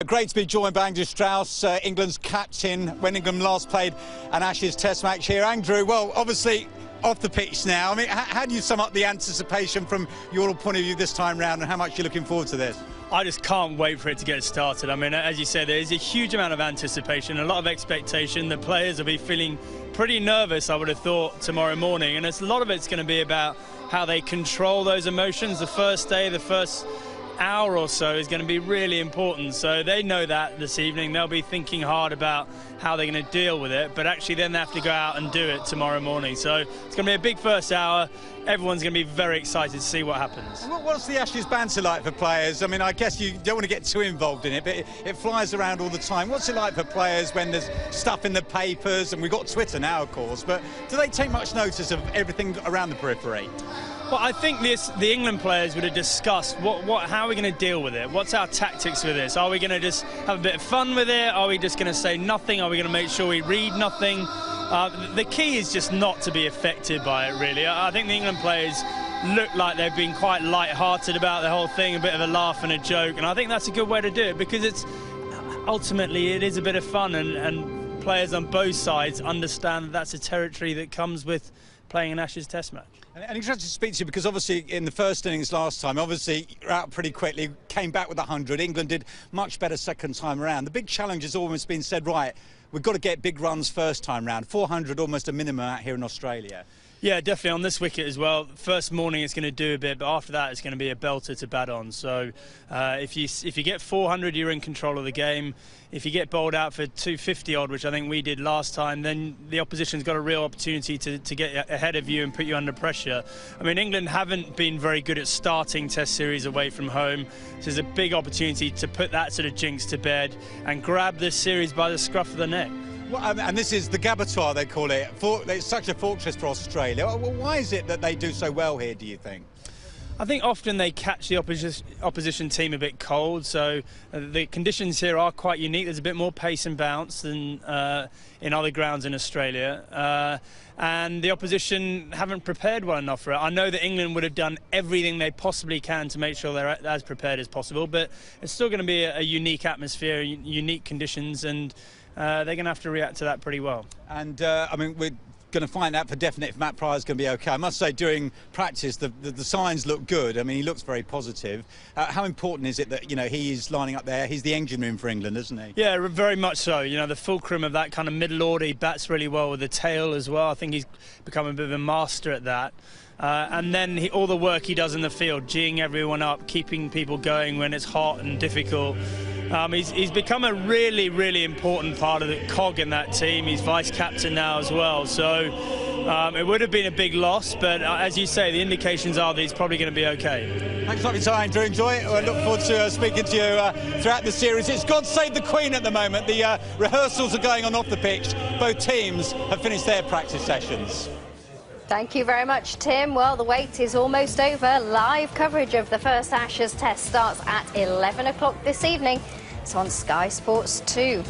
Great to be joined by Andrew Strauss, England's captain, when England last played an Ashes Test match here. Andrew, well, obviously off the pitch now. I mean, how do you sum up the anticipation from your point of view this time round, and how much you're looking forward to this? I just can't wait for it to get started. I mean, as you said, there is a huge amount of anticipation, a lot of expectation. The players will be feeling pretty nervous, I would have thought, tomorrow morning. And a lot of it's going to be about how they control those emotions. The first day, the first hour or so is going to be really important. So they know that this evening. They'll be thinking hard about how they're going to deal with it. But actually then they have to go out and do it tomorrow morning. So it's going to be a big first hour. Everyone's going to be very excited to see what happens. What's the Ashes banter like for players? I mean, I guess you don't want to get too involved in it, but it flies around all the time. What's it like for players when there's stuff in the papers? And we've got Twitter now, of course, but do they take much notice of everything around the periphery? Well, I think the England players would have discussed how are we going to deal with it? What's our tactics with this? Are we going to just have a bit of fun with it? Are we just going to say nothing? Are we going to make sure we read nothing? The key is just not to be affected by it, really. I think the England players look like they've been quite light-hearted about the whole thing, a bit of a laugh and a joke, and I think that's a good way to do it, because ultimately it is a bit of fun, and players on both sides understand that that's a territory that comes with playing an Ashes Test match. And interested to speak to you, because obviously in the first innings last time, obviously you're out pretty quickly, came back with 100. England did much better second time around. The big challenge has almost been said, right, we've got to get big runs first time round. 400 almost a minimum out here in Australia. Yeah, definitely on this wicket as well. First morning it's going to do a bit, but after that it's going to be a belter to bat on. So if you get 400, you're in control of the game. If you get bowled out for 250 odd, which I think we did last time, then the opposition's got a real opportunity to get ahead of you and put you under pressure. I mean, England haven't been very good at starting Test series away from home. So there's a big opportunity to put that sort of jinx to bed and grab this series by the scruff of the neck. Well, and this is the Gabbatoir, they call it. It's such a fortress for Australia. Well, why is it that they do so well here, do you think? I think often they catch the opposition team a bit cold, so the conditions here are quite unique. There's a bit more pace and bounce than in other grounds in Australia, and the opposition haven't prepared well enough for it. I know that England would have done everything they possibly can to make sure they're as prepared as possible, but it's still going to be a unique atmosphere, unique conditions, and they're going to have to react to that pretty well. And I mean, we're going to find out for definite if Matt Pryor's going to be okay. I must say, during practice, the signs look good. I mean, he looks very positive. How important is it that, you know, he's lining up there? He's the engine room for England, isn't he? Yeah, very much so. You know, the fulcrum of that kind of middle order. He bats really well with the tail as well. I think he's become a bit of a master at that. And then all the work he does in the field, geeing everyone up, keeping people going when it's hot and difficult. He's become a really, really important part of the cog in that team. He's vice-captain now as well. So it would have been a big loss, but as you say, the indications are that he's probably going to be okay. Thanks for your time, Andrew. Enjoy it. I look forward to speaking to you throughout the series. It's God Save the Queen at the moment. The rehearsals are going on off the pitch. Both teams have finished their practice sessions. Thank you very much, Tim. Well, the wait is almost over. Live coverage of the first Ashes Test starts at 11 o'clock this evening. It's on Sky Sports 2.